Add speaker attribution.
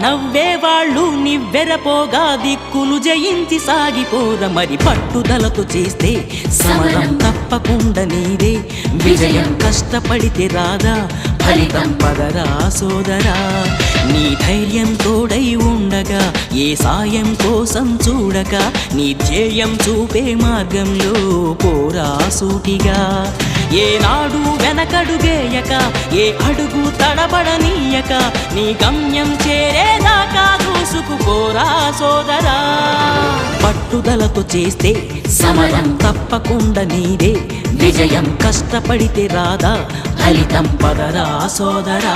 Speaker 1: నవ్వేవాళ్ళు నివ్వెరపోగా దిక్కులు జయించి సాగిపోర మరి పట్టుదలతో చేస్తే సమరం తప్పకుండా నీదే విజయం కష్టపడితే రాదా ఫలితం పదరా సోదరా నీ ధైర్యం తోడై ఉండగా ఏ సాయం కోసం చూడక నీ ధ్యేయం చూపే మార్గంలో పోరా సూటిగా ఏనాడు వెనకడుగేయక ఏ అడుగు తడబడనీయక నీ గమ్యం చేరేదాకా దూసుకుపోరా సోదరా పట్టుదలతో చేస్తే సమరం తప్పకుండా నీదే విజయం కష్టపడితే రాదా ఫలితం పదరా సోదరా